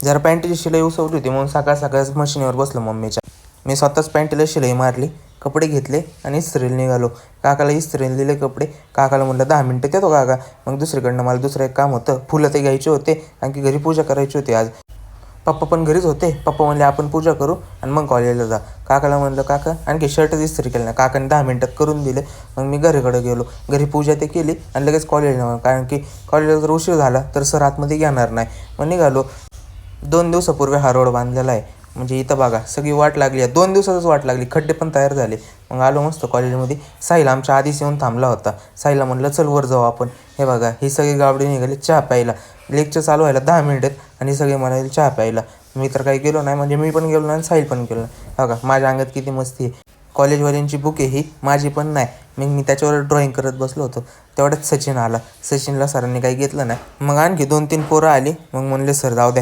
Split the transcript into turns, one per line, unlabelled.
जरा पॅन्टीची शिलाई उसवली होती म्हणून सकाळ सकाळच मशीनीवर बसलो मम्मीच्या. मी स्वतःच पॅन्टीला शिलाई मारली, कपडे घेतले आणि इस्त्रीला निघालो. काकाला इस्त्रीला दिले कपडे. काकाला म्हटलं 10 मिनटं देतो काका. मग दुसरीकडनं मला दुसरं एक काम होतं, फुलं ते घ्यायचे होते, आणखी घरी पूजा करायची होती आज. पप्पा पण घरीच होते. पप्पा म्हणले आपण पूजा करू आणि मग कॉलेजला जा. काकाला म्हणलं काका आणखी शर्टच इस्त्री केलं नाही. काकाने 10 मिनटात करून दिले. मग मी घराकडे गेलो. घरी पूजा ते केली आणि लगेच कॉलेजला, कारण की कॉलेजला जर उशीर झाला तर सर आतमध्ये घेणार नाही. मग निघालो. 2 दिवसापूर्वी हा रोड बांधलेला आहे. म्हणजे इथं बघा सगळी वाट लागली आहे. 2 दिवसातच वाट लागली, खड्डे पण तयार झाले. मग आलो मस्त कॉलेजमध्ये. साहिल आमच्या आधीच येऊन थांबला होता. साहिलला म्हणलं चल वर जाऊ आपण. हे बघा ही सगळी गावडी निघाली चहा प्यायला. लेक्चर चालू व्हायला 10 मिनिट आहेत आणि सगळे म्हणाले चहा प्यायला. मी तर काही गेलो नाही, म्हणजे मी पण गेलो नाही आणि साहिल पण गेलो नाही. बघा माझ्या अंगात किती मस्ती आहे. कॉलेजवाल्यांची बुक आहे ही, माझी पण नाही. मग मी त्याच्यावर ड्रॉईंग करत बसलो होतो. तेवढ्यात सचिन आला. सचिनला सरांनी काही घेतलं नाही. मग आणखी 2-3 पोरं आली. मग म्हणले सर जाऊ द्या.